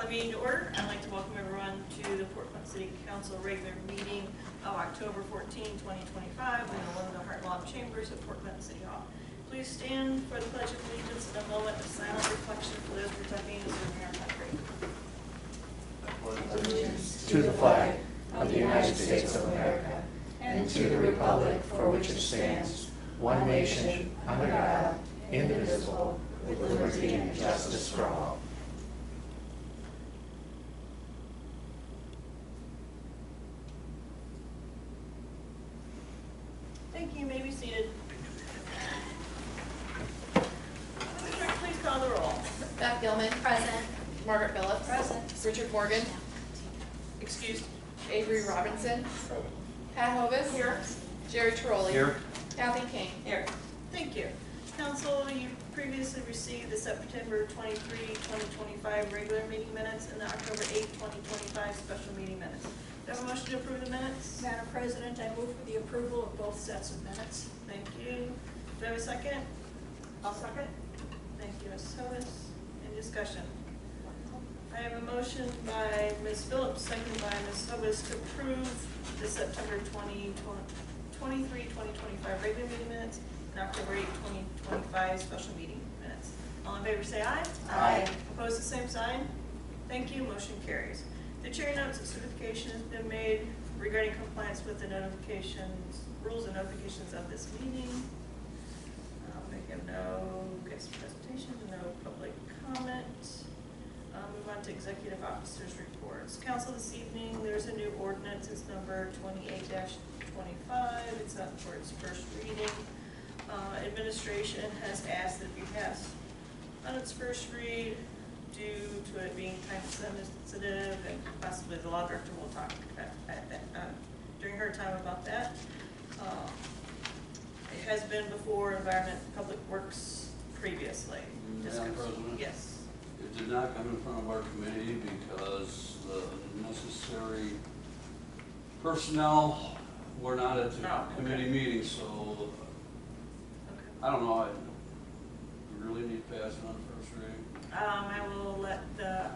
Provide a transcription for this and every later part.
meeting to order. I'd like to welcome everyone to the Port Clinton City Council regular meeting of October 14, 2025 in the Linda Hartlaub Chambers of Port Clinton City Hall. Please stand for the Pledge of Allegiance in a moment of silent reflection for those protecting us in our country. Allegiance to the flag of the United States of America and to the republic for which it stands, one nation, under God, indivisible, with liberty and justice for all. Thank you. You may be seated. Please call the roll. Beth Gilman. Present. Margaret Phillips. Present. Richard Morgan. Excused. Avery Robinson. Pat Hovis. Here. Jerry Trolley. Here. Kathy King. Here. Thank you. Council, you previously received the September 23, 2025 regular meeting minutes and the October 8, 2025 special meeting minutes. Do I have a motion to approve the minutes? Madam President, I move for the approval of both sets of minutes. Thank you. Do I have a second? I'll second. Thank you, Ms. Hovis. Any discussion? I have a motion by Ms. Phillips, seconded by Ms. Hovis to approve the September 23, 2025 regular meeting minutes and October 8, 2025 special meeting minutes. All in favor say aye. Aye. Opposed, the same sign. Thank you. Motion carries. The chair notes that certification has been made regarding compliance with the notifications, rules and notifications of this meeting. We have no guest presentations, no public comment. Move on to executive officers' reports. Council, this evening, there's a new ordinance. It's number 28-25. It's up for its first reading. Administration has asked that it be passed on its first read due to it being time sensitive, and possibly the law director will talk during her time about that. It has been before Environment and Public Works previously. Madam President? Yes. It did not come in front of our committee because the necessary personnel were not at the committee meeting, so Okay. I don't know, we really need to pass it on first reading. I will let the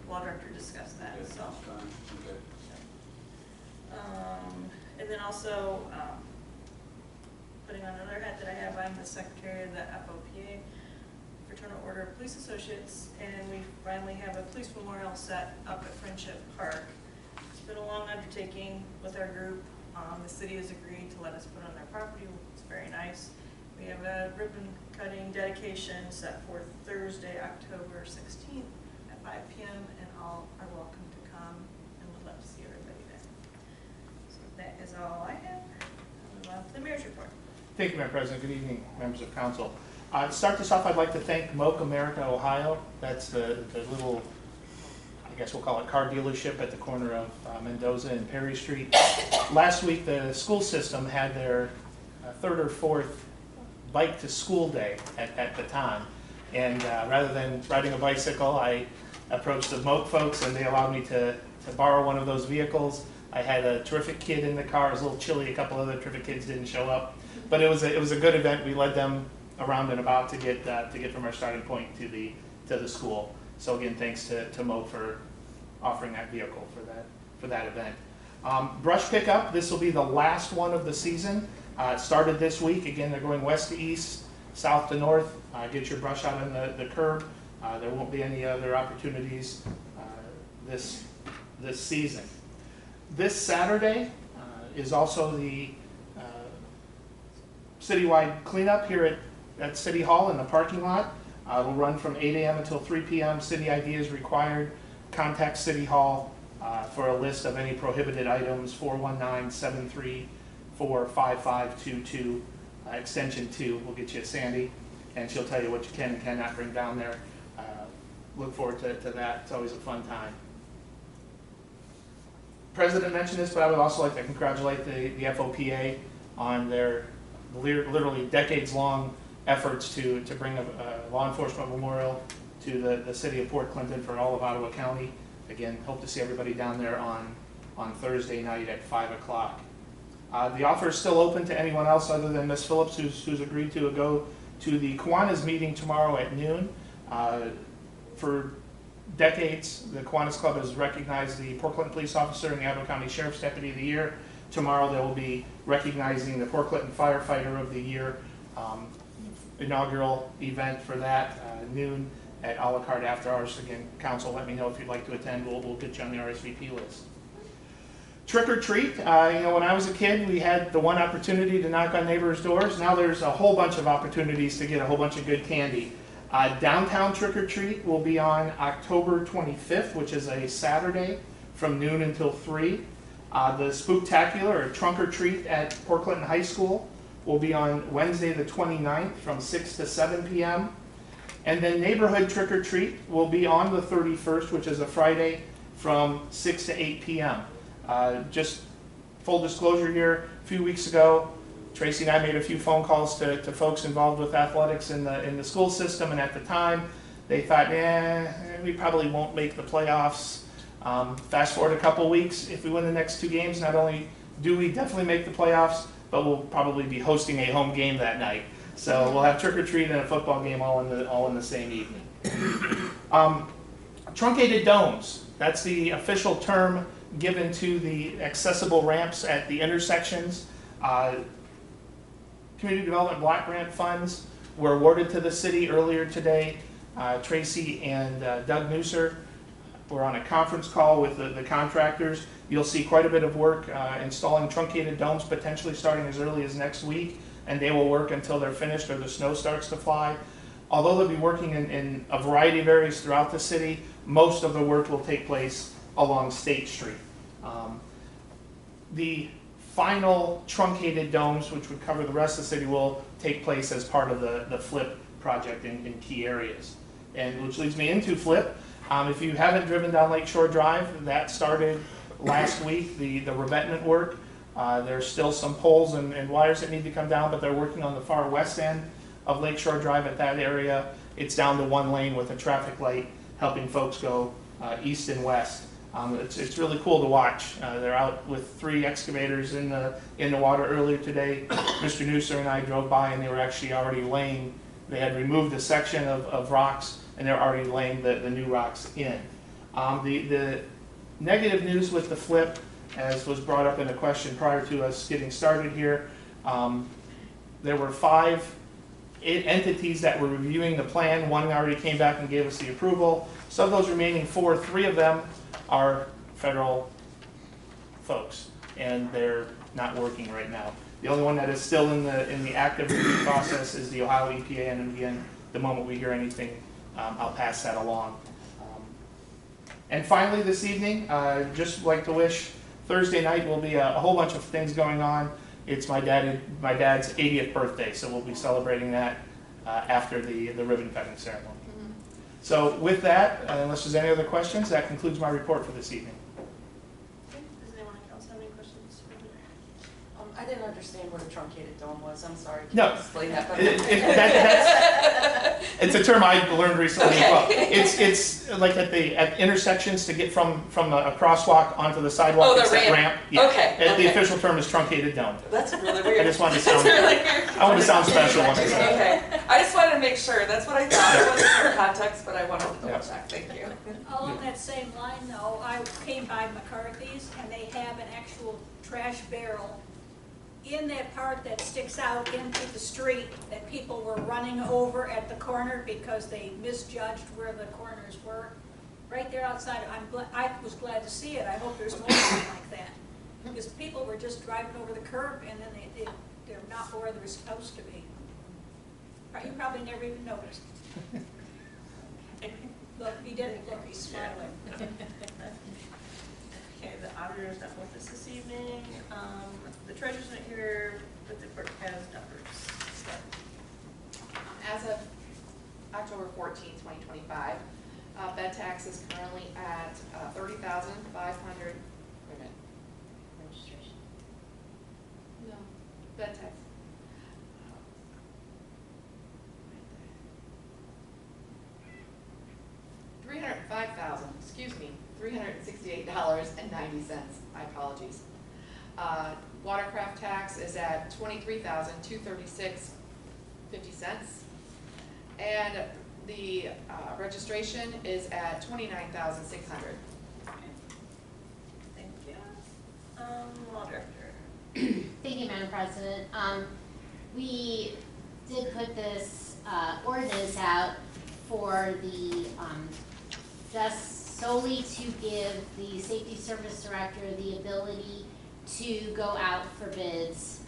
law director discuss that. Okay, So, that's fine. Okay. and then also putting on another hat that I have, I'm the secretary of the FOPA, Fraternal Order of Police Associates, and we finally have a police memorial set up at Friendship Park. It's been a long undertaking with our group. The city has agreed to let us put on their property. It's very nice. We have a ribbon cutting dedication set for Thursday, October 16th at 5 p.m. and all are welcome to come, and we'd love to see everybody there. So that is all I have. I'll move on to the mayor's report. Thank you, Madam President. Good evening, members of council. To start this off, I'd like to thank Moke America, Ohio. That's the little, I guess we'll call it, car dealership at the corner of Mendoza and Perry Street. Last week, the school system had their third or fourth bike to school day at the time. And rather than riding a bicycle, I approached the Moke folks and they allowed me to borrow one of those vehicles. I had a terrific kid in the car. It was a little chilly. A couple other terrific kids didn't show up. But it was a good event. We led them around and about to get from our starting point to the school. So again, thanks to Mo for offering that vehicle for that event. Brush pickup. This will be the last one of the season. It started this week. Again, they're going west to east, south to north. Get your brush out on the curb. There won't be any other opportunities this season. This Saturday is also the citywide cleanup here at City Hall in the parking lot. It'll run from 8 a.m. until 3 p.m. City ID is required. Contact City Hall for a list of any prohibited items, 419-734-5522, extension 2. We'll get you Sandy, and she'll tell you what you can and cannot bring down there. Look forward to that. It's always a fun time. President mentioned this, but I would also like to congratulate the FOPA on their literally decades-long efforts to bring a law enforcement memorial to the city of Port Clinton for all of Ottawa County. Again, hope to see everybody down there on Thursday night at 5 o'clock. The offer is still open to anyone else other than Ms. Phillips, who's agreed to go to the Kiwanis meeting tomorrow at noon. For decades, the Kiwanis Club has recognized the Port Clinton Police Officer and the Attleboro County Sheriff's Deputy of the Year. Tomorrow they will be recognizing the Port Clinton Firefighter of the Year. Inaugural event for that, noon at a la carte after hours. Again, council, let me know if you'd like to attend. We'll get you on the RSVP list. Trick or treat. When I was a kid, we had the one opportunity to knock on neighbors' doors. Now there's a whole bunch of opportunities to get a whole bunch of good candy. Downtown trick or treat will be on October 25th, which is a Saturday, from noon until 3. The Spooktacular, or Trunk or Treat at Port Clinton High School, will be on Wednesday the 29th from 6 to 7 p.m. And then Neighborhood Trick or Treat will be on the 31st, which is a Friday, from 6 to 8 p.m. Just full disclosure here, a few weeks ago, Tracy and I made a few phone calls to folks involved with athletics in the school system, and at the time they thought, we probably won't make the playoffs. Fast forward a couple weeks, if we win the next 2 games, not only do we definitely make the playoffs, but we'll probably be hosting a home game that night. So we'll have trick or treat and a football game all in the same evening. Truncated domes, that's the official term given to the accessible ramps at the intersections. Community Development Block Grant funds were awarded to the city earlier today. Tracy and Doug Nusser were on a conference call with the contractors. You'll see quite a bit of work installing truncated domes, potentially starting as early as next week, and they will work until they're finished or the snow starts to fly. Although they'll be working in a variety of areas throughout the city, most of the work will take place along State Street. The final truncated domes, which would cover the rest of the city, will take place as part of the FLIP project in key areas. And which leads me into FLIP. If you haven't driven down Lakeshore Drive, that started last week, the revetment work. There's still some poles and wires that need to come down, but they're working on the far west end of Lakeshore Drive at that area. It's down to 1 lane with a traffic light helping folks go east and west. It's really cool to watch. They're out with 3 excavators in the water earlier today. Mr. Nusser and I drove by, and they were actually already laying. They had removed a section of rocks, and they're already laying the new rocks in. The negative news with the FLIP, as was brought up in a question prior to us getting started here, there were 5 entities that were reviewing the plan. 1 already came back and gave us the approval. So of those remaining 4, 3 of them are federal folks, and they're not working right now. The only one that is still in the active review process is the Ohio EPA, and again, the moment we hear anything, I'll pass that along. And finally, this evening, just like to wish, Thursday night will be a whole bunch of things going on. It's my dad's 80th birthday, so we'll be celebrating that after the ribbon cutting ceremony. So with that, unless there's any other questions, that concludes my report for this evening. Okay, does anyone else have any questions? I didn't understand what a truncated dome was. I'm sorry. Can No. you explain that better? It's a term I learned recently. Okay. Well, it's like at intersections to get from a crosswalk onto the sidewalk. Oh, the it's that ramp. Yeah. Okay, The okay. official term is truncated dome. That's really weird. I just wanted to That's sound. really weird. I want to sound special when I say it. Okay. I just wanted to make sure. That's what I thought. It wasn't for context, but I wanted to double Yeah. check. Thank you. Along that same line though, I came by McCarthy's and they have an actual trash barrel in that part that sticks out into the street that people were running over at the corner because they misjudged where the corners were. Right there outside, I was glad to see it. I hope there's more like that. Because people were just driving over the curb and then they're not where they're supposed to be. You probably never even noticed. Look, he didn't look, he's smiling. Okay, the auditor's not with us this evening. The treasurer's not here, but the clerk has numbers. As of October 14th, 2025, bed tax is currently at $30,500. Wait a minute. Registration. No, bed tax. $368.90. My apologies. Watercraft tax is at $23,236.50. And The registration is at 29,600. Thank you. Law Director. Thank you, Madam President. We did put this ordinance out for the, just solely to give the Safety Service Director the ability to go out for bids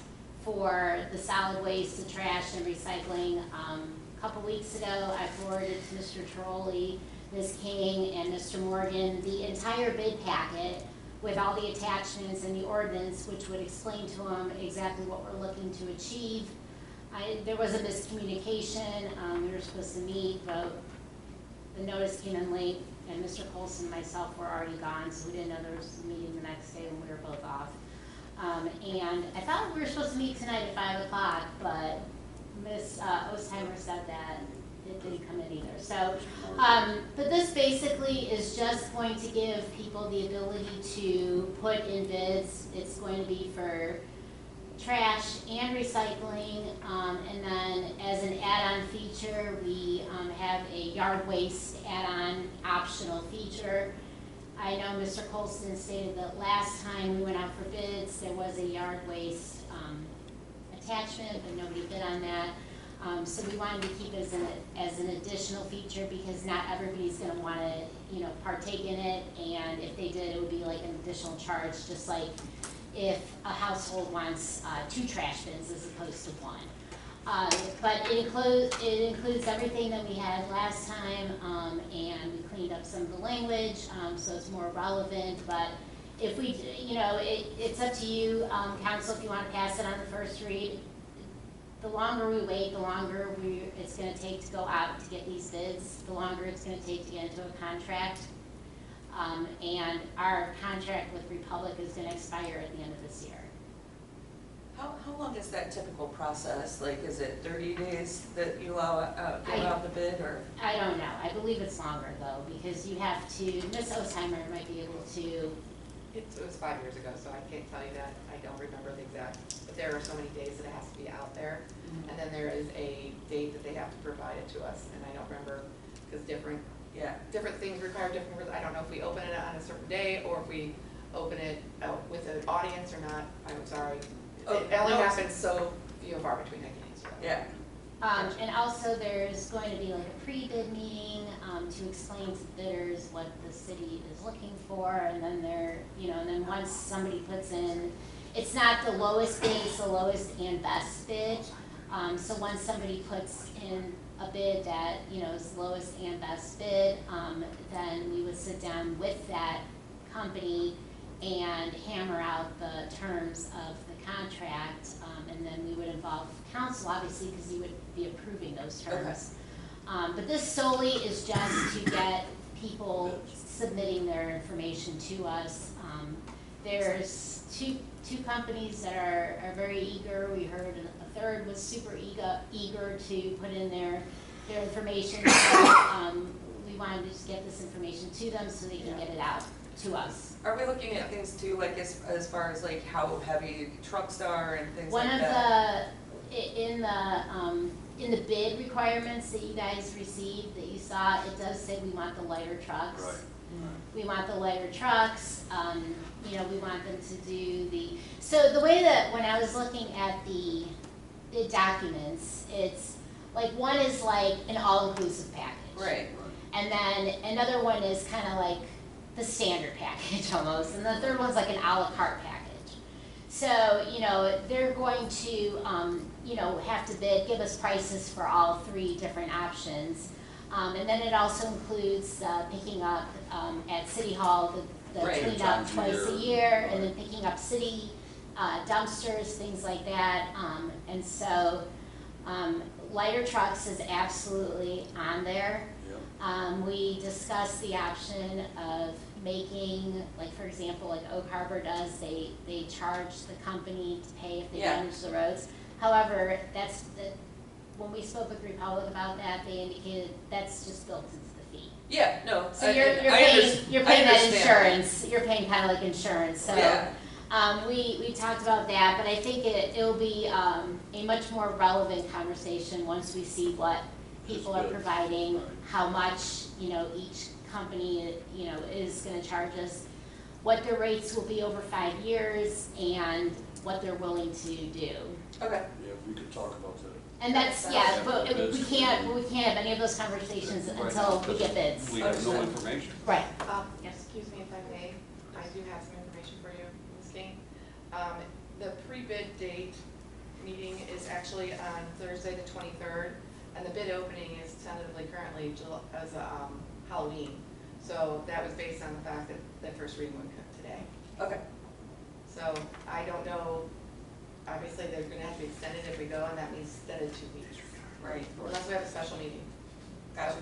for the solid waste, the trash, and recycling. A couple weeks ago, I forwarded to Mr. Trolley, Ms. King, and Mr. Morgan the entire bid packet with all the attachments and the ordinance, which would explain to them exactly what we're looking to achieve. There was a miscommunication. We were supposed to meet, but the notice came in late, and Mr. Colson and myself were already gone, so we didn't know there was a meeting the next day when we were both off. And I thought we were supposed to meet tonight at 5 o'clock, but Ms. Ostheimer said that it didn't come in either. So, but this basically is just going to give people the ability to put in bids. It's going to be for trash and recycling, and then as an add-on feature, we have a yard waste add-on optional feature. I know Mr. Colston stated that last time we went out for bids, there was a yard waste attachment, but nobody bid on that. So we wanted to keep it as an additional feature because not everybody's going to want to, partake in it. And if they did, it would be like an additional charge, just like if a household wants 2 trash bins as opposed to 1. But it includes everything that we had last time, and we cleaned up some of the language, so it's more relevant. But if we, it's up to you, council, if you want to pass it on the first read. The longer we wait, the longer it's going to take to go out to get these bids, the longer it's going to take to get into a contract. And our contract with Republic is going to expire at the end of this year. How long is that typical process? Like, is it 30 days that you allow out the bid, or? I don't know. I believe it's longer though, because you have to, Ms. Ostheimer might be able to. It was 5 years ago, so I can't tell you that. I don't remember the exact, but there are so many days that it has to be out there. Mm-hmm. And then there is a date that they have to provide it to us, and I don't remember, because different things require different, I don't know if we open it on a certain day, or if we open it with an audience or not. I'm sorry. It only happens so few and far between, I can't answer that. Yeah. And also there's going to be like a pre-bid meeting to explain to bidders what the city is looking for, and then and then once somebody puts in, it's not the lowest bid, it's the lowest and best bid. So once somebody puts in a bid that is lowest and best bid, then we would sit down with that company and hammer out the terms of the contract, and then we would involve council, obviously, because you would be approving those terms. Okay. But this solely is just to get people submitting their information to us. There's two companies that are very eager. We heard a third was super eager to put in their information. So, we wanted to just get this information to them so they can get it out to us. Are we looking at things too, like as far as like how heavy trucks are and things One like of that? in the bid requirements that you guys received, that you saw, it does say we want the lighter trucks. Right. We want the lighter trucks. We want them to do so the way that when I was looking at the bid documents, it's like one is like an all-inclusive package. Right. And then another one is kind of like the standard package almost, and the third one's like an a la carte package. So, they're going to, have to give us prices for all 3 different options. And then it also includes picking up at City Hall, the Right. cleanup twice a year, and then picking up city dumpsters, things like that. And so lighter trucks is absolutely on there. Yep. We discussed the option of making, like for example, like Oak Harbor does, they charge the company to pay if they damage the roads. However, when we spoke with Republic about that, they indicated that's just built into the fee. Yeah, no. So you're paying that insurance. You're paying kind of like insurance. So we talked about that, but I think it'll be a much more relevant conversation once we see what people That's are good. providing, Right. how much, each company, is gonna charge us, what their rates will be over 5 years, and what they're willing to do. Okay, Yeah, we could talk about that. And that's, yeah, but That's- we can't have any of those conversations Right, until we because get bids. We have no Understood. information. Right. Excuse me if I may, I do have some information for you, Ms. King. The pre-bid date meeting is actually on Thursday the 23rd, and the bid opening is tentatively currently as Halloween. So that was based on the fact that the first reading would come today. okay, So I don't know, obviously they're gonna have to be extended if we go, and that means extended 2 weeks. right, Unless we have a special meeting. gotcha.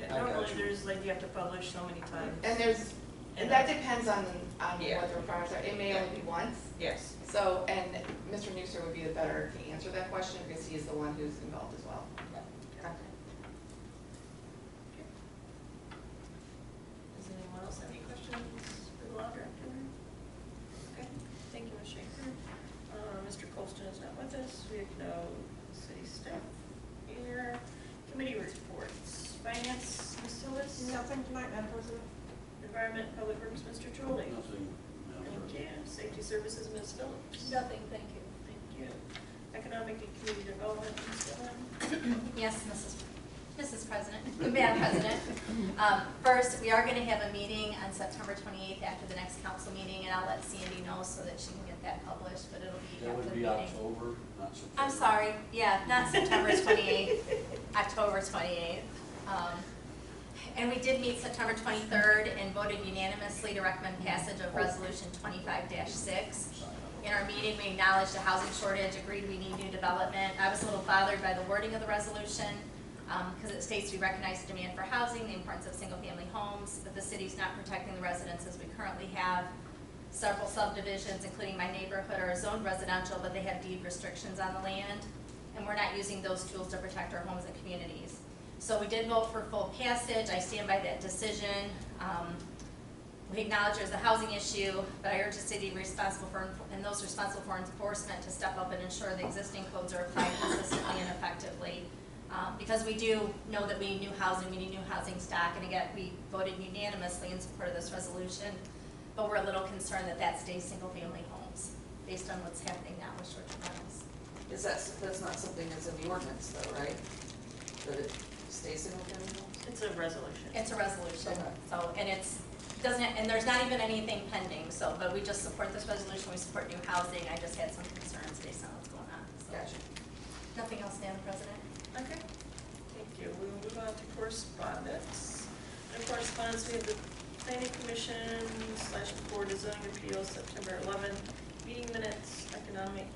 Yeah, I got normally you. there's like, you have to publish so many times. And that depends on Yeah. what the requirements are. It may only be once. Yes. So, and Mr. Newser would be the better to answer that question because he is the one who's involved as well. Does anyone else have any questions for the law director? Okay, thank you, Ms. Schaefer. Mr. Colston is not with us. We have no city staff here. Committee reports. Finance, Ms. Tillis? Nothing tonight, Madam President. Environment, and Public Works, Mr. Trolley? Nothing. Thank you. Safety Services, Ms. Phillips? Nothing, thank you. Thank you. Economic and Community Development, Ms. Dillon? Yes, Mrs. President, Madam President. First, we are going to have a meeting on September 28th after the next council meeting, and I'll let Sandy know so that she can get that published, but it'll be That after would the be meeting. October, not September. I'm sorry, yeah, not September 28th, October 28th. And we did meet September 23rd and voted unanimously to recommend passage of Resolution 25-6. In our meeting, we acknowledged the housing shortage, agreed we need new development. I was a little bothered by the wording of the resolution because it states we recognize the demand for housing, the importance of single-family homes, but the city's not protecting the residents as we currently have. Several subdivisions, including my neighborhood, are zoned residential, but they have deed restrictions on the land, and we're not using those tools to protect our homes and communities. So we did vote for full passage. I stand by that decision. We acknowledge there's a housing issue, but I urge the city responsible for, and those responsible for enforcement to step up and ensure the existing codes are applied consistently and effectively. Because we do know that we need new housing, we need new housing stock, and again, we voted unanimously in support of this resolution, but we're a little concerned that that stays single-family homes, based on what's happening now with short-term rentals. That's not something that's in the ordinance though, right? That it stays single family homes? It's a resolution. It's a resolution, Okay. so, and and there's not even anything pending, so, but we just support this resolution, we support new housing, I just had some concerns based on what's going on, so. Gotcha. Nothing else, Madam President? Okay, thank you. We will move on to correspondence. In correspondence, we have the Planning Commission / Board of Zoning Appeals, September 11th, meeting minutes, Economic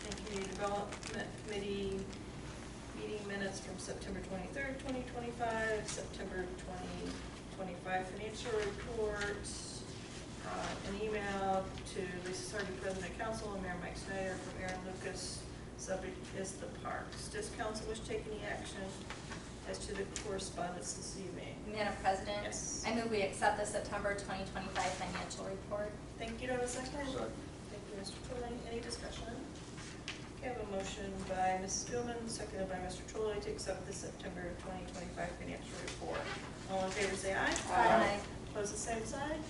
and Community Development Committee, meeting minutes from September 23rd, 2025, September 2025 financial report, an email to Lisa Sardi, President of Council, and Mayor Mike Snyder from Aaron Lucas. Subject is the parks. Does council wish to take any action as to the correspondence this evening? Madam President? Yes. I move we accept the September 2025 financial report. Thank you. Do I have a second? Second. Thank you, Mr. Trolley. Any discussion? Okay, I have a motion by Mrs. Spielman, seconded by Mr. Trolley to accept the September 2025 financial report. All in favor say aye. Aye. Opposed, the same sign.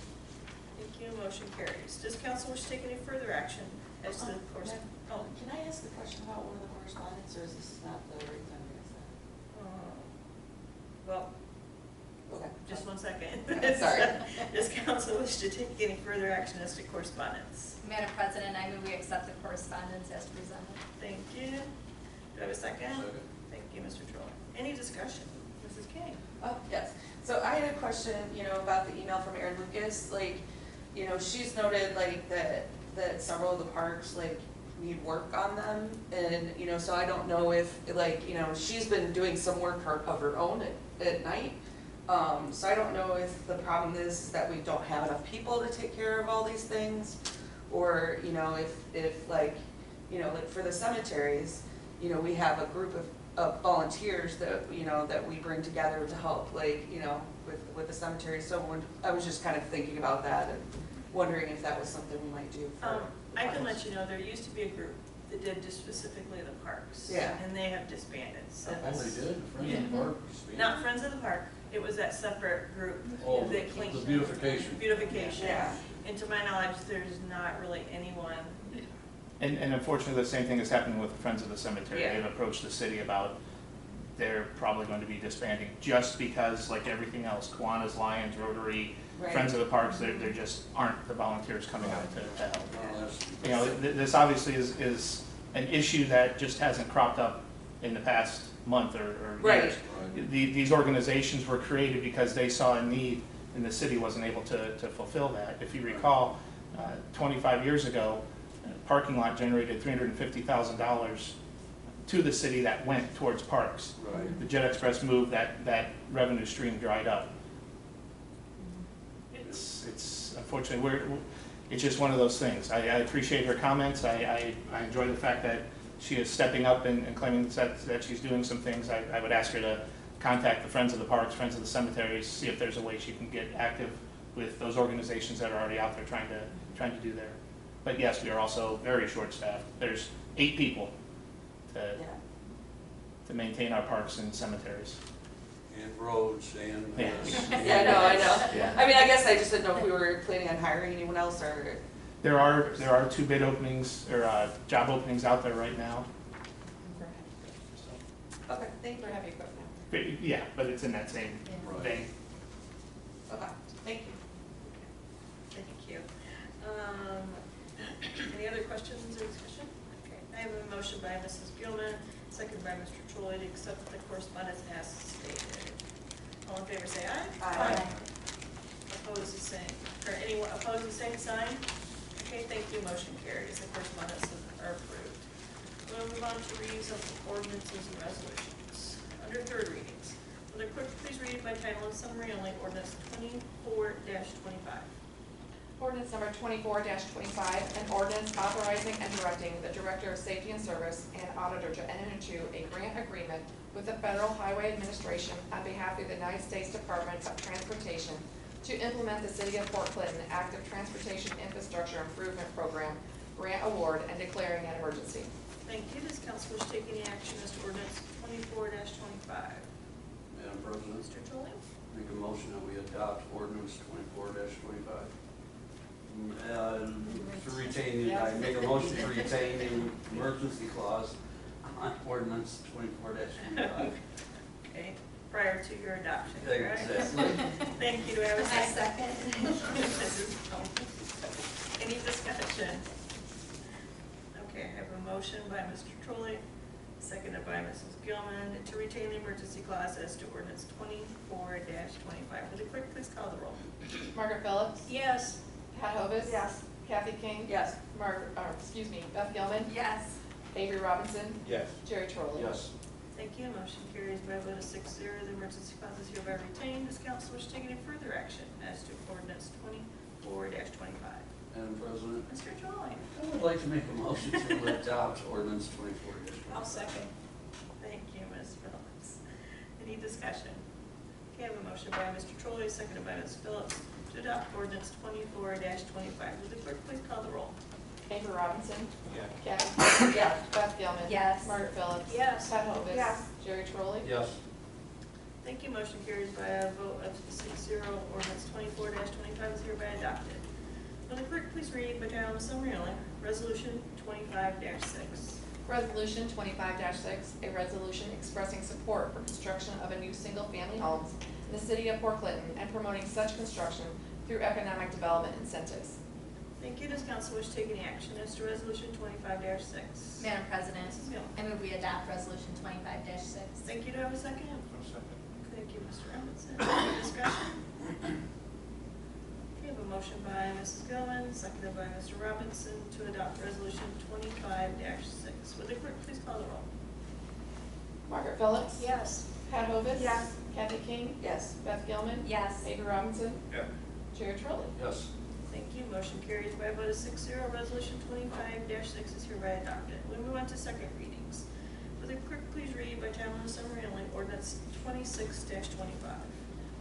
Thank you. Motion carries. Does council wish to take any further action as to the course? Oh, Can I ask a question about one of the correspondence, or is this not the right time to ask well, that? Okay. just 1 second. Sorry. Does council wish to take any further action as to correspondence? Madam President, I move we accept the correspondence as presented. Thank you. Do I have a second? Second. Thank you, Mr. Trolley. Any discussion? Mrs. King? Oh, yes. So I had a question, about the email from Erin Lucas, she's noted that several of the parks, need work on them. And, so I don't know if, she's been doing some work of her own at night. So I don't know if the problem is that we don't have enough people to take care of all these things. Or, if for the cemeteries, we have a group of volunteers that, that we bring together to help, with the cemetery. So I was just kind of thinking about that and wondering if that was something we might do for. I can let you know, there used to be a group that did just specifically the parks. Yeah. And they have disbanded since. Oh, they did, Friends Yeah. of the Park. Not Friends of the Park, it was that separate group Oh, that cleaned. the beautification. Beautification. Yeah. And to my knowledge, there's not really anyone. And unfortunately, the same thing is happening with Friends of the Cemetery. Yeah. They've approached the city about they're probably going to be disbanding just because, like everything else, Kiwanis, Lions, Rotary, Right. Friends of the Parks, there just aren't the volunteers coming out to help. Well, that's- You know, this obviously is an issue that just hasn't cropped up in the past month or Right. years. Right. These organizations were created because they saw a need and the city wasn't able to fulfill that. If you recall, 25 years ago, a parking lot generated $350,000 to the city that went towards parks. Right. The Jet Express moved, that revenue stream dried up. It's unfortunately, it's just one of those things. I appreciate her comments. I enjoy the fact that she is stepping up and claiming that she's doing some things. I would ask her to contact the Friends of the Parks, Friends of the Cemeteries, see if there's a way she can get active with those organizations that are already out there trying to do there. But yes, we are also very short-staffed. There's 8 people Yeah. to maintain our parks and cemeteries. And roads and. Yeah. Yeah, no, I know. Yeah. I mean, I guess I just didn't know if we were planning on hiring anyone else or. There are 2 bid openings, or job openings out there right now. So, Okay, thank you. For heavy equipment. but yeah, but it's in that same Right. vein. Okay, thank you. Thank you. Any other questions or discussion? Okay, I have a motion by Mrs. Gilman, seconded by Mr. Troy to accept the correspondence as stated. All in favor say aye. Aye. Opposed, the same, or anyone opposed, the same sign? Okay, thank you, motion carries, the correspondences are approved. We'll move on to readings of ordinances and resolutions. Under third readings, will the clerk please read by title and summary only, ordinance 24-25. Ordinance number 24-25, an ordinance authorizing and directing the Director of Safety and Service and Auditor to enter into a grant agreement with the Federal Highway Administration on behalf of the United States Department of Transportation to implement the City of Port Clinton Active Transportation Infrastructure Improvement Program grant award and declaring an emergency. Thank you. Does council wish to take any action as to ordinance 24-25? Madam President, Mr. Trolley? make a motion that we adopt ordinance 24-25. To retain, I make a motion to retain the emergency clause on ordinance 24-25. Okay, prior to your adoption, Thank you, correct? Cecily. Thank you. Do I have a I second? second. Mrs. Combs. Any discussion? Okay, I have a motion by Mr. Trolley, seconded by Mrs. Gilman, to retain the emergency clause as to ordinance 24-25. Would the clerk please call the roll? Margaret Phillips? Yes. Pat Hovis? Yes. Kathy King? Yes. Beth Gilman? Yes. Avery Robinson? Yes. Jerry Trolley? Yes. Thank you. Motion carries by a vote of 6-0. The emergency clause is hereby retained. Does council wish to take any further action as to ordinance 24-25? Madam President, Mr. Trolley? I would like to make a motion to adopt ordinance 24-25. I'll second. Thank you, Ms. Phillips. Any discussion? Okay, I have a motion by Mr. Trolley, seconded by Ms. Phillips, to adopt ordinance 24-25. Would the clerk please call the roll? Avery Robinson? Yeah. Kathy King? Yes. Beth Gilman? Yes. Margaret Phillips? Yes. Pat Hovis? Yes. Jerry Trolley? Yes. Thank you. Motion carries by a vote of 6-0. Ordinance 24-25 is hereby adopted. Will the clerk please read by title and summary only, resolution 25-6? Resolution 25-6, a resolution expressing support for construction of a new single-family homes in the city of Port Clinton and promoting such construction through economic development incentives. Thank you. Does council wish to take any action as to resolution 25-6? Madam President, Mrs. Gill. I move we adopt resolution 25-6. Thank you. Do I have a second? Thank you, Mr. Robinson. Any discussion? Okay, I have a motion by Mrs. Gilman, seconded by Mr. Robinson, to adopt resolution 25-6. Would the clerk please call the roll? Margaret Phillips? Yes. Pat Hovis? Yes. Kathy King? Yes. Beth Gilman? Yes. Avery Robinson? Yeah. Jerry Trolley? Yes. Thank you. Motion carries by a vote of 6-0. Resolution 25-6 is hereby adopted. We move on to second readings. Would the clerk please read by title and summary only ordinance 26-25?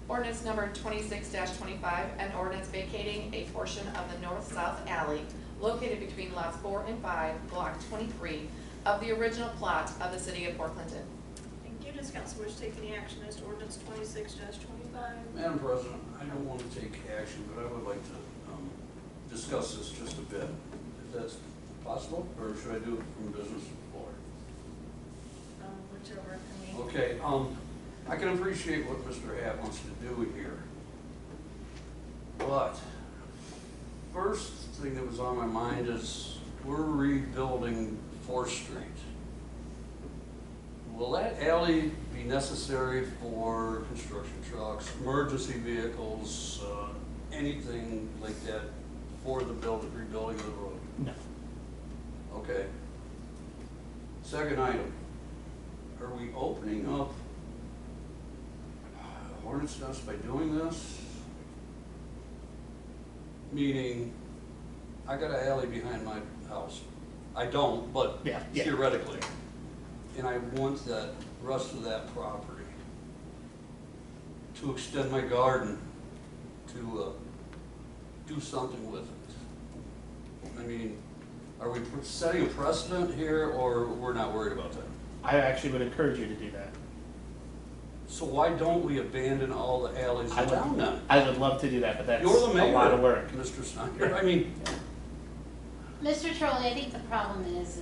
Ordinance number 26-25, an ordinance vacating a portion of the north-south alley located between lots 4 and 5, block 23, of the original plot of the city of Port Clinton. Thank you. Does council wish to take any action as to ordinance 26-25? Madam President, I don't want to take action, but I would like to discuss this just a bit, if that's possible, or should I do it from business floor? Whichever for me. Okay, I can appreciate what Mr. Hatt wants to do here. But first thing that was on my mind is we're rebuilding 4th Street. Will that alley be necessary for construction trucks, emergency vehicles, anything like that for the rebuilding of the road? No. Okay. Second item, are we opening up hornet's nest by doing this? Meaning, I got an alley behind my house. I don't, but Yeah. theoretically. And I want that rest of that property to extend my garden, to do something with it. I mean, are we setting a precedent here, or we're not worried about that? I actually would encourage you to do that. So why don't we abandon all the alleys I would- around them? I would love to do that, but that's You're the mayor, a lot of work. Mr. Snyder. I mean, Mr. Trolley, I think the problem is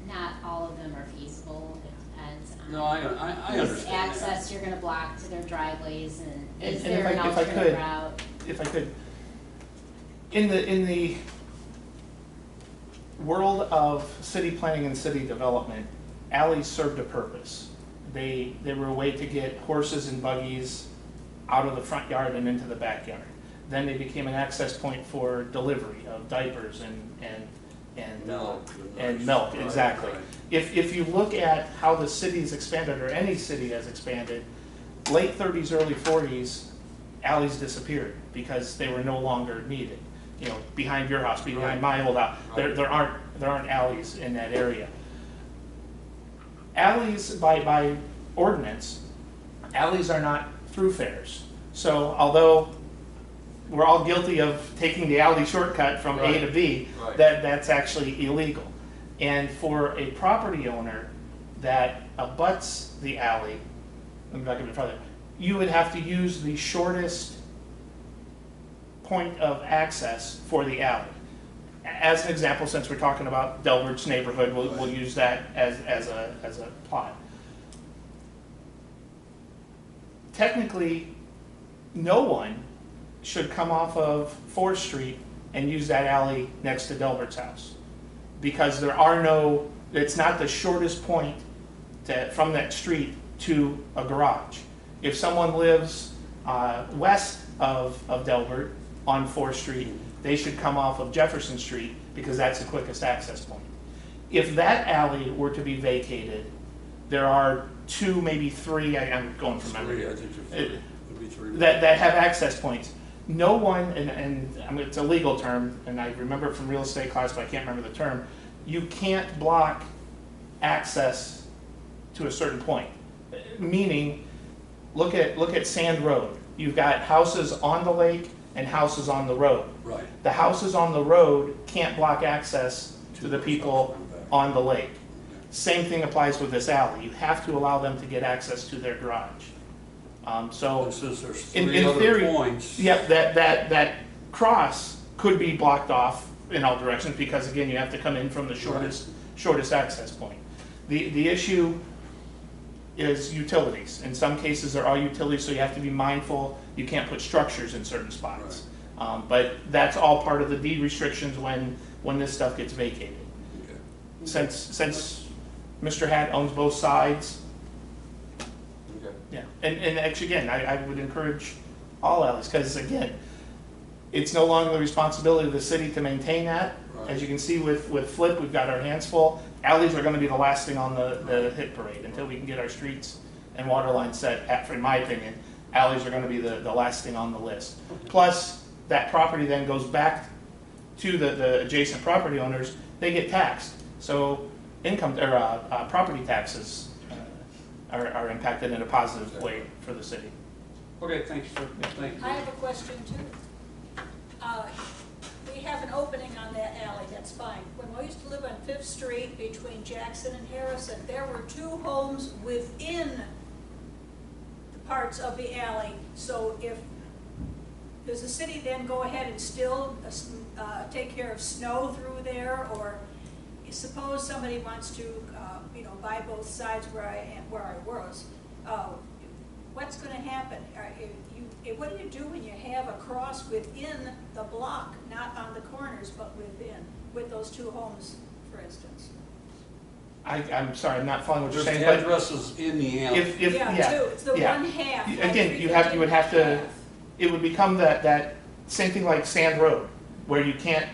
not all of them are feasible. It depends on no, I whose understand that. access you're gonna block to their driveways, and is And there an if I alternate could- route? If I could, in the world of city planning and city development, alleys served a purpose. They were a way to get horses and buggies out of the front yard and into the backyard. Then they became an access point for delivery of diapers and milk, Right, exactly. right. If you look at how the city's expanded, or any city has expanded, late 30s, early 40s, alleys disappeared because they were no longer needed. You know, behind your house, behind my old house, there aren't alleys in that area. Alleys, by ordinance, alleys are not thoroughfares. So although we're all guilty of taking the alley shortcut from A to B, Right. that's actually illegal. And for a property owner that abuts the alley, I'm not going to farther, you would have to use the shortest point of access for the alley. As an example, since we're talking about Delbert's neighborhood, we'll use that as a plot. Technically, no one should come off of 4th Street and use that alley next to Delbert's house. Because it's not the shortest point from that street to a garage. If someone lives west of Delbert on 4th Street, they should come off of Jefferson Street because that's the quickest access point. If that alley were to be vacated, there are 2, maybe 3, I'm going from memory, 3, I think it would be 3. that have access points. No one, and I mean, it's a legal term, and I remember it from real estate class, but I can't remember the term. You can't block access to a certain point. Meaning, look at Sand Road. You've got houses on the lake and houses on the road. Right. The houses on the road can't block access to the people on the lake. Same thing applies with this alley. You have to allow them to get access to their garage. So, Since there's in 3 other theory, points. yep, that cross could be blocked off in all directions because again, you have to come in from the shortest access point. The issue is utilities. In some cases, there are utilities, so you have to be mindful. You can't put structures in certain spots. But that's all part of the deed restrictions when this stuff gets vacated. Okay. Since Mr. Hatt owns both sides, Okay. yeah, and actually, again, I would encourage all alleys, because again, it's no longer the responsibility of the city to maintain that. Right. As you can see with Flip, we've got our hands full. Alleys are gonna be the last thing on the hit parade until we can get our streets and water lines set, in my opinion. Alleys are gonna be the last thing on the list. Plus, that property then goes back to the adjacent property owners, they get taxed. So property taxes are impacted in a positive way for the city. Okay, thanks, sir. Thank you. I have a question too. We we have an opening on that alley, that's fine. When we used to live on Fifth Street between Jackson and Harrison, there were 2 homes within the parts of the alley. So does the city then go ahead and still take care of snow through there? Or suppose somebody wants to, buy both sides where I was. What's gonna happen? What do you do when you have a cross within the block, not on the corners, but within, with those 2 homes, for instance? I'm sorry, I'm not following what you're There's saying, but addresses in the alley. if, Yeah, 2, it's the yeah. one half. Again, you would have to, it would become that same thing like Sand Road, where you can't,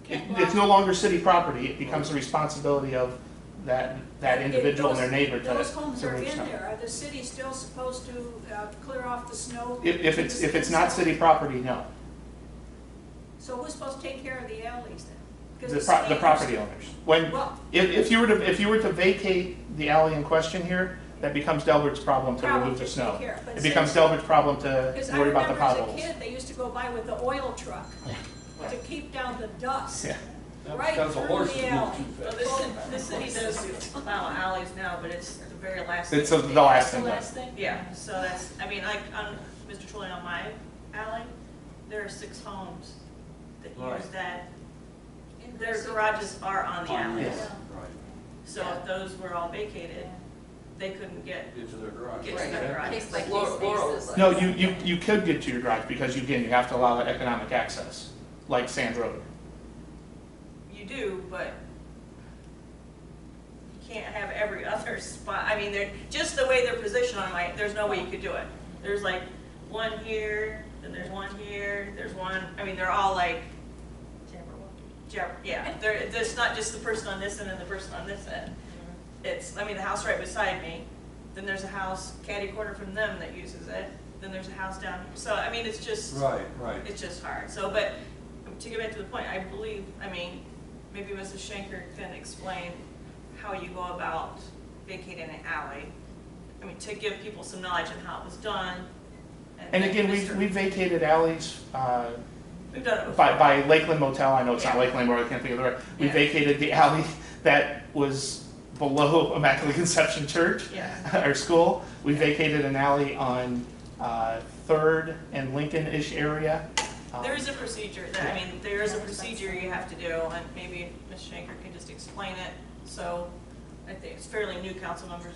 it's no longer city property, it becomes the responsibility of that individual and their neighbor to Those homes are remove in snow. there, are the city still supposed to clear off the snow? If it's not city property, no. So who's supposed to take care of the alleys then? 'Cause The city property owners. When, Well- if you were to vacate the alley in question here, that becomes Delbert's problem to Problem remove the to snow. take care of, but It becomes since- Delbert's problem to Because I worry about the remember potholes. as a kid, they used to go by with the oil truck to keep down the dust. Yeah. Right Because the through horses the move alley. too Well, fast. the city does allow alleys now, but it's the very last. It's thing the they- last That's the thing. last thing? Yeah, so that's, like on Mr. Trulli, on my alley, there are 6 homes that Right. use that. Their garages are on the alley. Yes. Right, So if those were all vacated, they couldn't get into their garage. to their garage. Case by case Laurel basis. is like- No, you could get to your garage because you have to allow economic access, like Sand Road. You do, but you can't have every other spot. I mean, they're, just the way they're positioned on there's no way you could do it. There's like one here, then there's one here, there's one, they're all like, yeah, there's not just the person on this end and the person on this end. It's, the house right beside me, then there's a house catty corner from them that uses it, then there's a house down here. So, it's just. Right, right. It's just hard. So, but to get back to the point, I believe, maybe Mrs. Schenker can explain how you go about vacating an alley. To give people some knowledge on how it was done. And again, Mr. we vacated alleys, We've done it before. by Lakeland Motel, I know it's not Yeah. Lakeland Motel, I can't think of the right. We Yeah. vacated the alley that was below Immaculate Conception Church, Yeah. our school. We vacated an alley on 3rd and Lincoln-ish area. There is a procedure, there is a procedure you have to do, and maybe Ms. Schenker can just explain it. So, I think it's fairly new council members.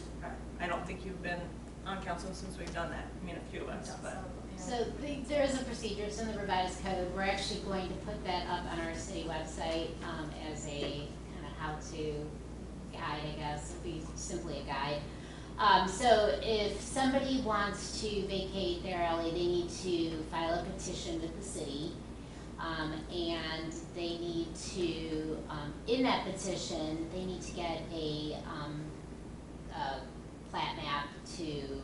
I don't think you've been on council since we've done that. A few of us, but. So there is a procedure, it's in the revised code. We're actually going to put that up on our city website as a kind of how-to guide, I guess. It'll be simply a guide. So if somebody wants to vacate their alley, they need to file a petition with the city. And they need to, in that petition, they need to get a plat map to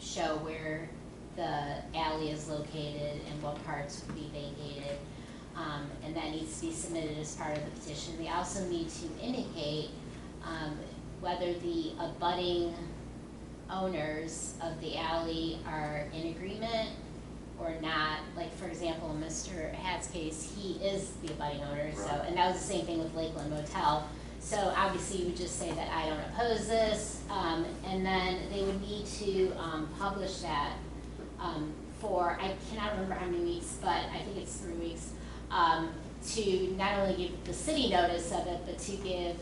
show where the alley is located and what parts would be vacated. And that needs to be submitted as part of the petition. They also need to indicate whether the abutting owners of the alley are in agreement or not. Like, for example, in Mr. Hatt's case, he is the abutting owner, so, Right. and that was the same thing with Lakeland Motel. So obviously you would just say that I don't oppose this, and then they would need to publish that for, I cannot remember how many weeks, but I think it's 3 weeks, to not only give the city notice of it, but to give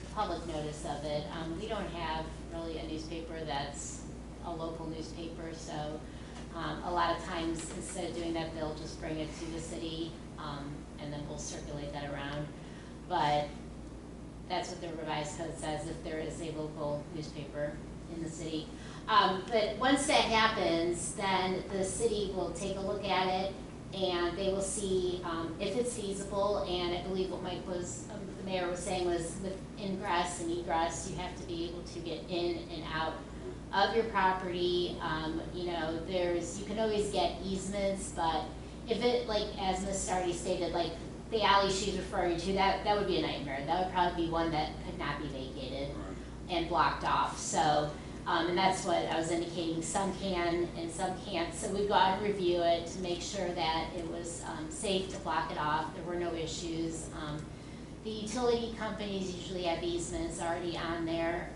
the public notice of it. We don't have really a newspaper that's a local newspaper, so a lot of times instead of doing that, they'll just bring it to the city, and then we'll circulate that around. But that's what the revised code says, if there is a local newspaper in the city. But once that happens, then the city will take a look at it and they will see if it's feasible. And I believe what Mike was, the mayor was saying was with ingress and egress, you have to be able to get in and out of your property. You know, you can always get easements, but if it, like as Ms. Stardy stated, like the alley she's referring to, that would be a nightmare. That would probably be one that could not be vacated and blocked off. So And that's what I was indicating, some can and some can't. So we've got to review it to make sure that it was safe to block it off, there were no issues. The utility companies usually have easements already on there.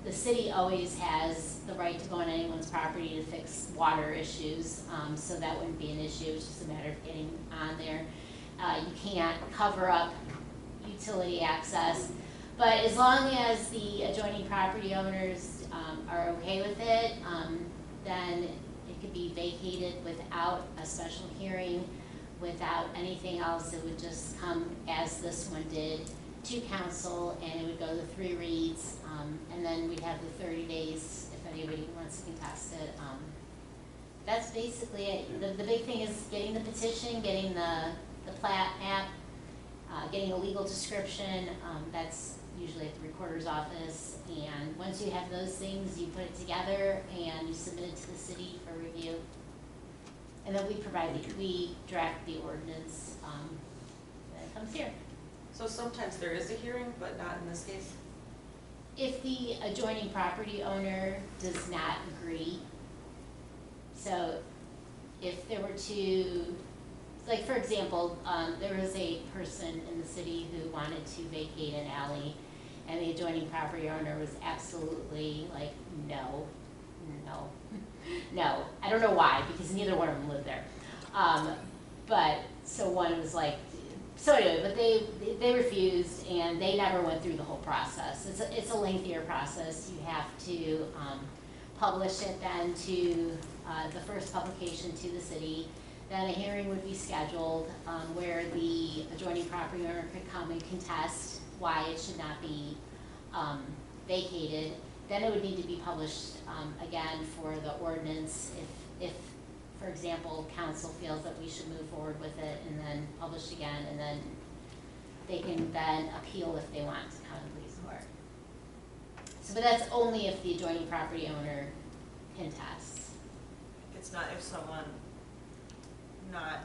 The city always has the right to go on anyone's property to fix water issues, so that wouldn't be an issue, it's just a matter of getting on there. You can't cover up utility access, but as long as the adjoining property owners are okay with it, then it could be vacated without a special hearing, without anything else. It would just come as this one did to council, and it would go to 3 reads, and then we'd have the 30 days if anybody wants to contest it. That's basically it. The big thing is getting the petition, getting the plat map, getting a legal description. That's usually at the recorder's office, and once you have those things, you put it together and you submit it to the city for review. And then we draft the ordinance, that comes here. So sometimes there is a hearing, but not in this case? If the adjoining property owner does not agree, so if there were to, like for example, there was a person in the city who wanted to vacate an alley, and the adjoining property owner was absolutely like, no. No, I don't know why, because neither one of them lived there. But, so one was like, so anyway, but they refused, and they never went through the whole process. It's a lengthier process. You have to publish it then to the first publication to the city. Then a hearing would be scheduled where the adjoining property owner could come and contest why it should not be vacated. Then it would need to be published again for the ordinance if, for example, council feels that we should move forward with it, and then publish again, and then they can then appeal if they want to come to police court. So, but that's only if the adjoining property owner contests. It's not if someone not,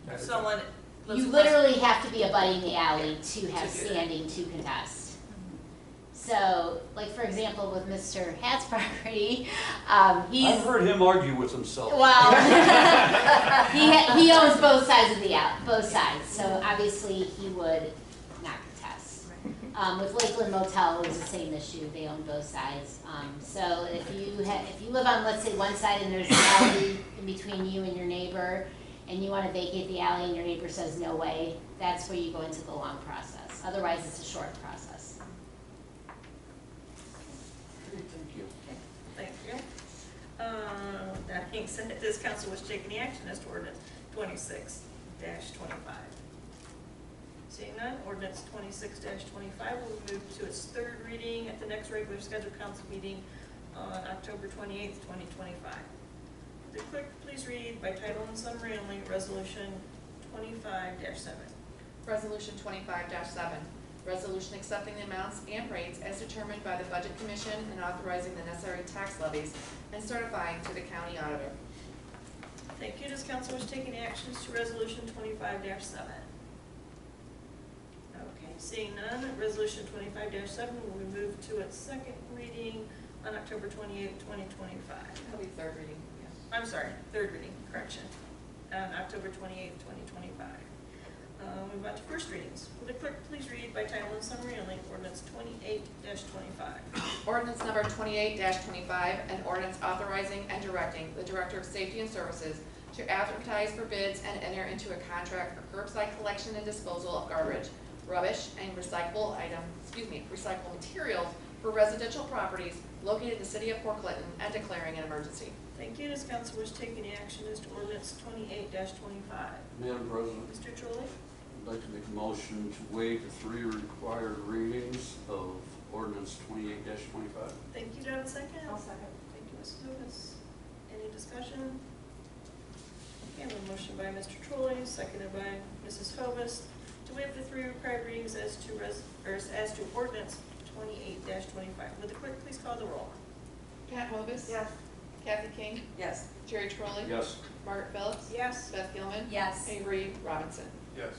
That if is- someone lives You across- literally have to be abutting the alley to have To do that. standing to contest. So, like for example, with Mr. Hatt's property, he's, I've heard him argue with himself. well, he owns both sides of the alley, both sides, so obviously he would not contest. With Lakeland Motel, it was the same issue, they own both sides. So if you live on, let's say, one side and there's an alley in between you and your neighbor, and you want to vacate the alley and your neighbor says no way, that's where you go into the long process. Otherwise, it's a short process. Thank you. Thank you. That being said, this council wish to take any action as to ordinance 26-25. Seeing none, ordinance 26-25 will move to its 3rd reading at the next regular scheduled council meeting on October 28th, 2025. The clerk please read by title and summary only, resolution 25-7. Resolution 25-7, resolution accepting the amounts and rates as determined by the Budget Commission and authorizing the necessary tax levies and certifying to the county auditor. Thank you. Does council wish to take any actions to resolution 25-7? Okay, seeing none, resolution 25-7 will be moved to its 2nd reading on October 28th, 2025. That'll be 3rd reading, yes. I'm sorry, 3rd reading, correction, on October 28th, 2025. Move on to 1st readings. Will the clerk please read by title and summary only, ordinance 28-25? Ordinance number 28-25, an ordinance authorizing and directing the Director of Safety and Services to advertise for bids and enter into a contract for curbside collection and disposal of garbage, rubbish, and recyclable materials for residential properties located in the city of Port Clinton and declaring an emergency. Thank you. Does council wish to take any action as to ordinance 28-25? Madam President, Mr. Trolley? I'd like to make a motion to waive the 3 required readings of ordinance 28-25. Thank you. Do I have a second? I'll second. Thank you, Mrs. Hovis. Any discussion? Okay, I have a motion by Mr. Trolley, seconded by Mrs. Hovis. To waive the 3 required readings as to ordinance 28-25. Would the clerk please call the roll? Pat Hovis? Yes. Kathy King? Yes. Jerry Trolley? Yes. Margaret Phillips? Yes. Beth Gilman? Yes. Avery Robinson? Yes.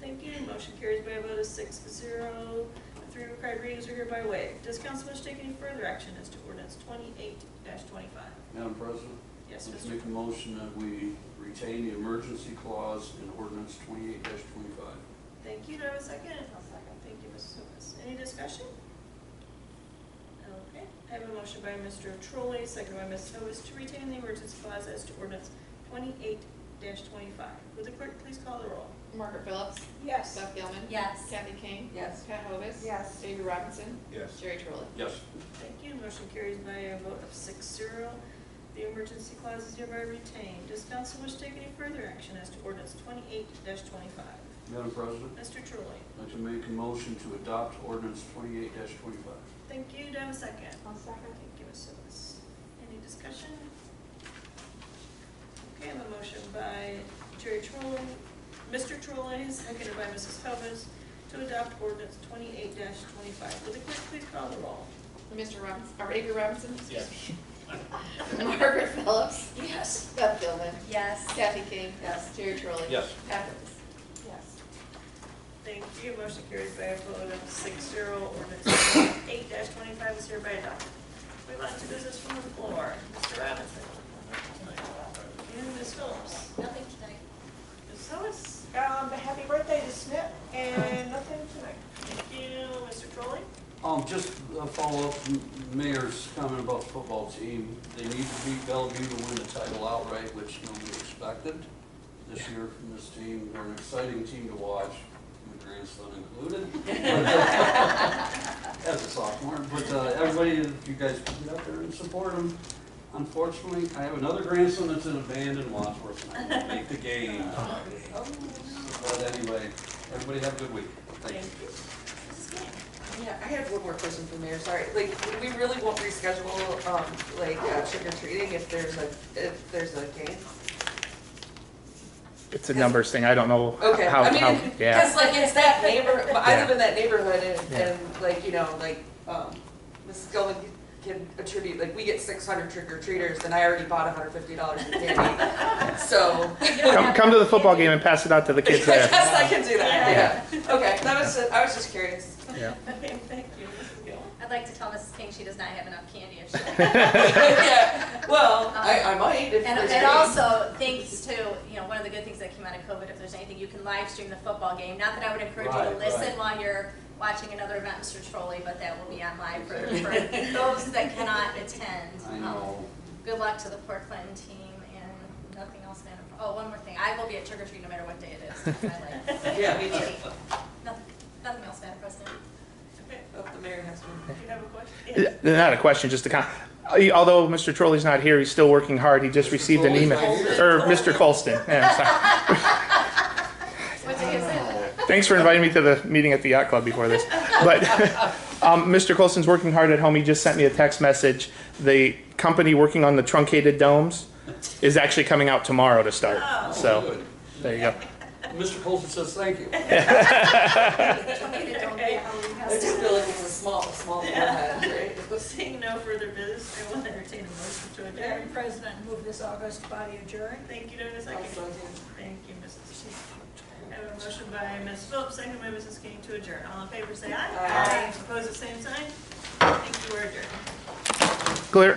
Thank you. Motion carries by a vote of 6-0. 3 required readings are hereby waived. Does council wish to take any further action as to ordinance 28-25? Madam President? Yes, Let's Mr. make a motion that we retain the emergency clause in ordinance 28-25. Thank you. Do I have a second? I'll second. Thank you, Mrs. Lewis. Any discussion? Okay. I have a motion by Mr. Trolley, second by Ms. Hovis, to retain the emergency clause as to ordinance 28-25. Would the clerk please call the roll? Margaret Phillips, Yes. Beth Gilman. Yes. Kathy King. Yes. Pat Hovis. Yes. Davey Robinson. Yes. Jerry Trolley. Yes. Thank you. Motion carries by a vote of 6-0. The emergency clause is hereby retained. Does council wish to take any further action as to ordinance 28-25? Madam President? Mr. Trolley. I'd like to make a motion to adopt ordinance 28-25. Thank you. Do I have a second? I'll second. Thank you, Ms. Lewis. Any discussion? Okay, I have a motion by Jerry Trolley, Mr. Trolley, seconded by Mrs. Hovis, to adopt ordinance 28-25. Will the clerk please call the roll? Mr. Robinson, or Avery Robinson? Yes. Margaret Phillips, Yes. Beth Gilman, Yes. Kathy King. Yes. Jerry Trolley. Yes. Pat Hovis. Yes. Thank you. Motion carries by a vote of 6-0. Ordinance 8-25 is hereby adopted. Move on to business from the floor. Mr. Robinson. And Ms. Phillips. Nothing tonight. Ms. Hovis. Happy birthday to Smith, and nothing tonight. Thank you. Mr. Trolley. Just a follow-up, Mayor's comment about the football team. They need to beat Bellevue to win the title outright, which nobody expected this year from this team. They're an exciting team to watch, my grandson included. As a sophomore, but everybody, if you guys can get out there and support them. Unfortunately, I have another grandson that's in a band in Wadsworth, and I won't make the game. But anyway, everybody have a good week. Thank you. Thank you. Mrs. King. Yeah, I have one more question for the mayor, sorry. Like, we really won't reschedule, trick or treating if there's a game? It's a numbers thing. I don't know Okay, how, I mean, yeah. because like it's that neighborhood, I Yeah. live in that neighborhood and, Yeah. and like, Mrs. Gilman can attribute, like, we get 600 trick or treaters and I already bought $150 in candy. So. Come to the football game and pass it out to the kids there. Yes, I can do that, yeah. Okay, I was just curious. Yeah. Okay, thank you. Mrs. Gill. I'd like to tell Mrs. King she does not have enough candy if she. Yeah, well, I might if And there's and any. also, thanks to, one of the good things that came out of COVID, if there's anything, you can live stream the football game. Not that I would encourage you to Right, listen right. while you're watching another event, Mr. Trolley, but that will be on live for those that cannot attend. I know. Good luck to the Port Clinton team and nothing else, Madam. Oh, one more thing. I will be at trick or treat no matter what day it is. I like Yeah, me too. candy. Nothing else, Madam President. Okay, Oh, the mayor has one. do you have a question? Yes. Not a question, just a comment. Although Mr. Trolley's not here, he's still working hard. He just received an email. Or Mr. Colston. Yeah, I'm sorry. What day is it? Thanks for inviting me to the meeting at the yacht club before this. But Mr. Colston's working hard at home. He just sent me a text message. The company working on the truncated domes is actually coming out tomorrow to start. So Good. there you go. Mr. Colson says thank you. I just feel like it's a small forehead, right? Seeing no further business, I will entertain a motion to adjourn. Madam President, move this August body adjourn. Thank you, do I have a second? Also, Thank you, Mrs. King. I have a motion by Ms. Phillips, second by Mrs. King to adjourn. All in favor, say aye. Aye. Opposed, the same sign. Thank you, we're adjourned. Clear.